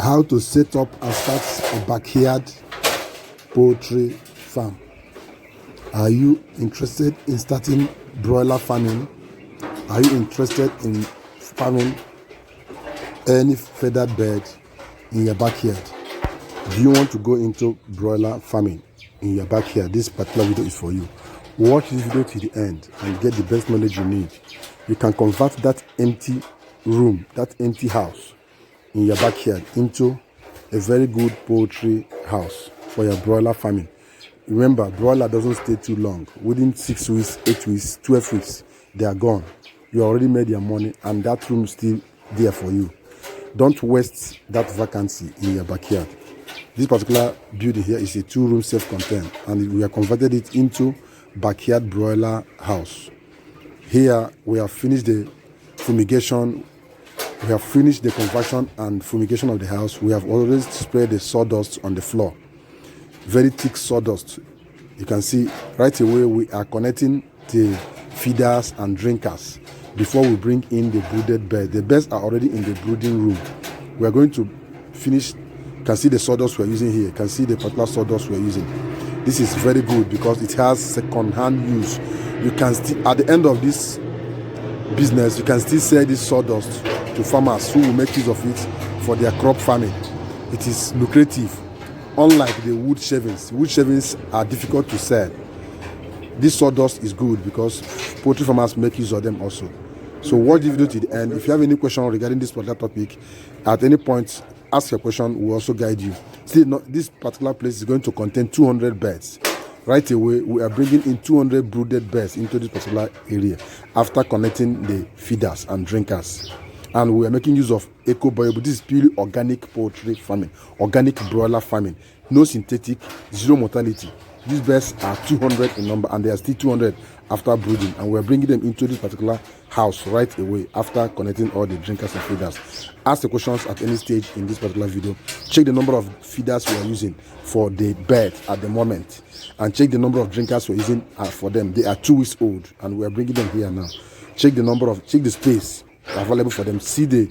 how to set up and start a backyard poultry farm. Are you interested in starting broiler farming? Are you interested in farming any feathered bird in your backyard? Do you want to go into broiler farming in your backyard? This particular video is for you. Watch this video to the end and get the best knowledge you need. You can convert that empty room, that empty house in your backyard into a very good poultry house for your broiler farming. Remember, broiler doesn't stay too long. Within 6 weeks, 8 weeks, 12 weeks, they are gone. You already made your money and that room is still there for you. Don't waste that vacancy in your backyard. This particular building here is a 2-room self-contained, and we have converted it into backyard broiler house. Here we have finished the fumigation. We have finished the conversion and fumigation of the house. We have already sprayed the sawdust on the floor. Very thick sawdust. You can see right away we are connecting the feeders and drinkers before we bring in the brooded birds. The birds are already in the brooding room. We are going to finish. You can see the sawdust we're using here. You can see the particular sawdust we're using. This is very good because it has second-hand use. You can still, at the end of this business, you can still sell this sawdust to farmers who will make use of it for their crop farming. It is lucrative, unlike the wood shavings. Wood shavings are difficult to sell. This sawdust is good because poultry farmers make use of them also. So watch the video to the end. If you have any question regarding this particular topic, at any point, ask your question. We'll also guide you. Still, this particular place is going to contain 200 birds. Right away, we are bringing in 200 brooded birds into this particular area after connecting the feeders and drinkers. And we are making use of eco-bio. This is purely organic poultry farming, organic broiler farming. No synthetic, zero mortality. These birds are 200 in number and they are still 200 after brooding, and we're bringing them into this particular house right away after connecting all the drinkers and feeders. Ask the questions at any stage in this particular video. Check the number of feeders we are using for the bird at the moment, and check the number of drinkers we're using for them. They are 2 weeks old and we are bringing them here now. Check the space available for them. See the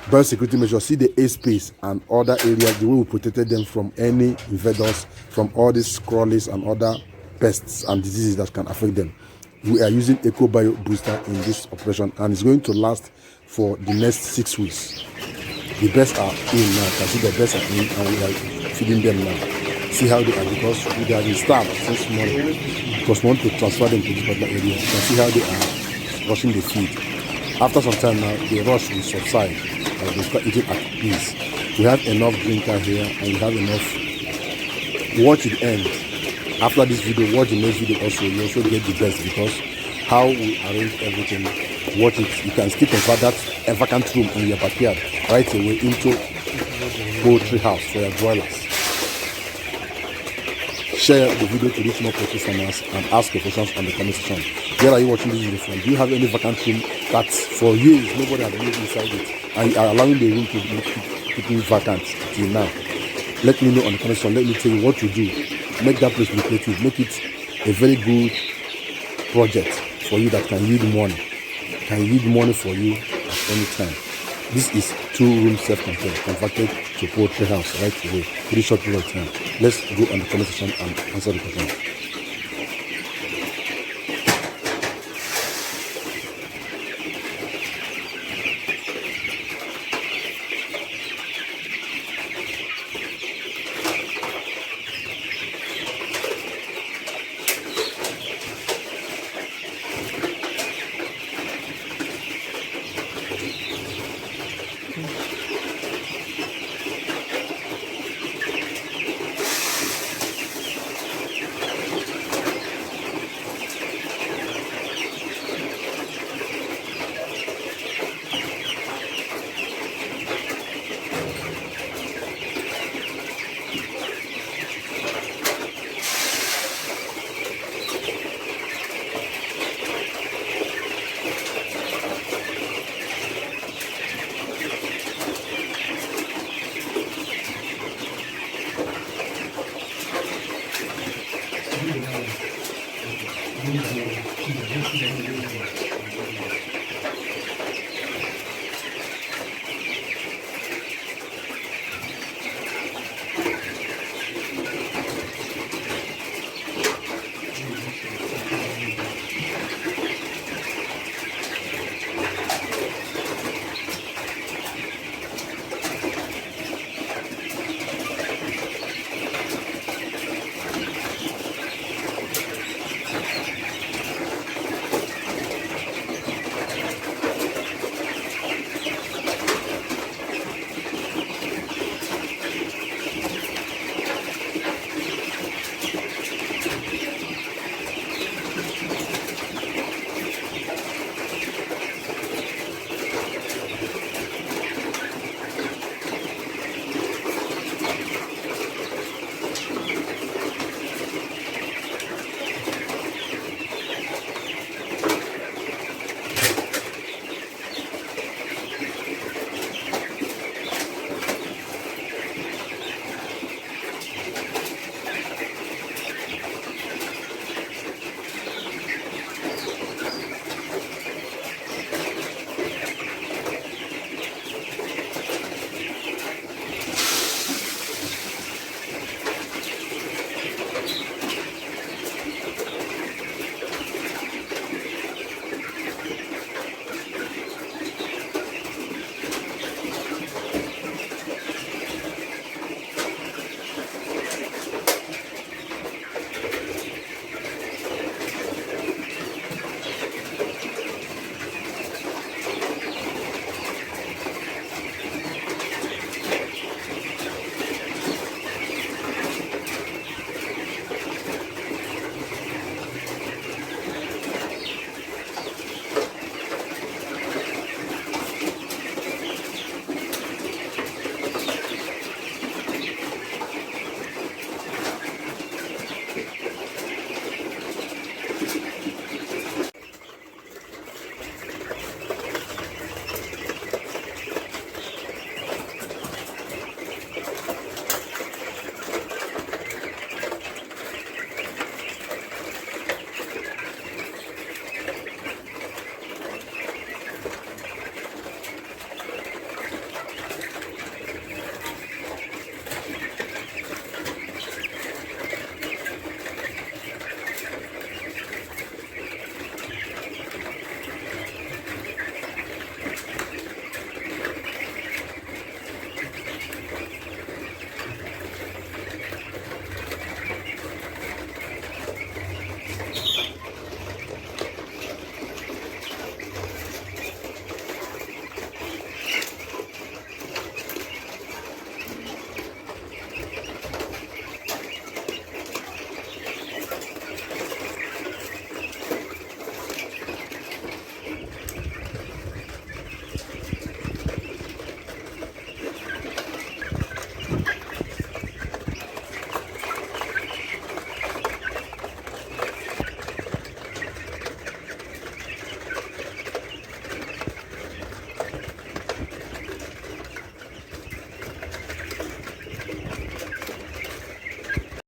biosecurity measures, see the airspace and other areas, the way we protected them from any invaders, from all these crawlies and other pests and diseases that can affect them. We are using eco-bio booster in this operation, and it's going to last for the next 6 weeks. The birds are in now. You can see the birds are in and we are feeding them now. See how they are, because they are in starved since morning because we want to transfer them to this particular area. You can see how they are rushing the feed. After some time now, the rush will subside and they start eating at peace. We have enough drinker here and we have enough. Watch the end. After this video, watch the next video also. You also get the best, because how we arrange everything. Watch it. You can still convert that vacant room in your backyard right away into poultry house for your broilers. Share the video to reach more poultry farmers and ask your questions on the comment section. Where are you watching this video from? Do you have any vacant room that for years nobody has lived inside it, and you are allowing the room to be vacant till now? Let me know on the comment section. Let me tell you what to do. Make that place lucrative. Make it a very good project for you that can yield money. Can yield money for you at any time. This is 2-room self-contained, converted to poultry house right away. Pretty short period of time. Let's go on the comment section and answer the question.